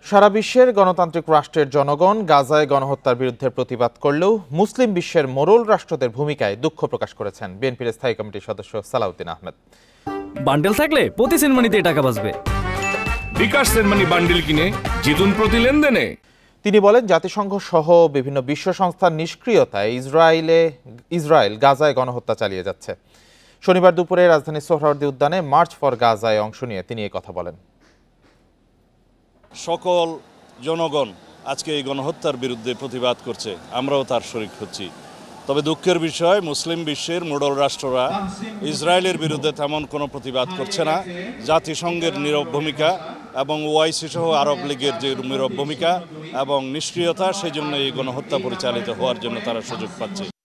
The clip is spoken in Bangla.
সারা বিশ্বের গণতান্ত্রিক রাষ্ট্রের জনগণ গাজায় গণহত্যার বিরুদ্ধে প্রতিবাদ করলেও মুসলিম বিশ্বের মোড়ল রাষ্ট্রদের ভূমিকায় দুঃখ প্রকাশ করেছেন বিএনপির স্থায়ী কমিটির সদস্য সালাউদ্দিন আহমেদ। বান্ডেল থাকলে প্রতি সেনমানিতে টাকা বাঁচবে। বিকাশ সেনমানি বান্ডেল কিনে জিতুন প্রতি লেনদেনে। তিনি বলেন, জাতিসংঘ সহ বিভিন্ন বিশ্ব সংস্থার নিষ্ক্রিয়তায় ইসরায়েল গাজায় গণহত্যা চালিয়ে যাচ্ছে। শনিবার দুপুরে রাজধানীর সোহরাওয়ার্দী উদ্যানে মার্চ ফর গাজায় অংশ নিয়ে তিনি এই কথা বলেন। সকল জনগণ আজকে এই গণহত্যার বিরুদ্ধে প্রতিবাদ করছে, আমরাও তার শরিক হচ্ছি। তবে দুঃখের বিষয়, মুসলিম বিশ্বের মোড়ল রাষ্ট্ররা ইসরায়েলের বিরুদ্ধে তেমন কোনো প্রতিবাদ করছে না। জাতিসংঘের নীরব ভূমিকা এবং ওআইসি সহ আরব লীগের যে নীরব ভূমিকা এবং নিষ্ক্রিয়তা, সেই জন্য এই গণহত্যা পরিচালিত হওয়ার জন্য তারা সুযোগ পাচ্ছে।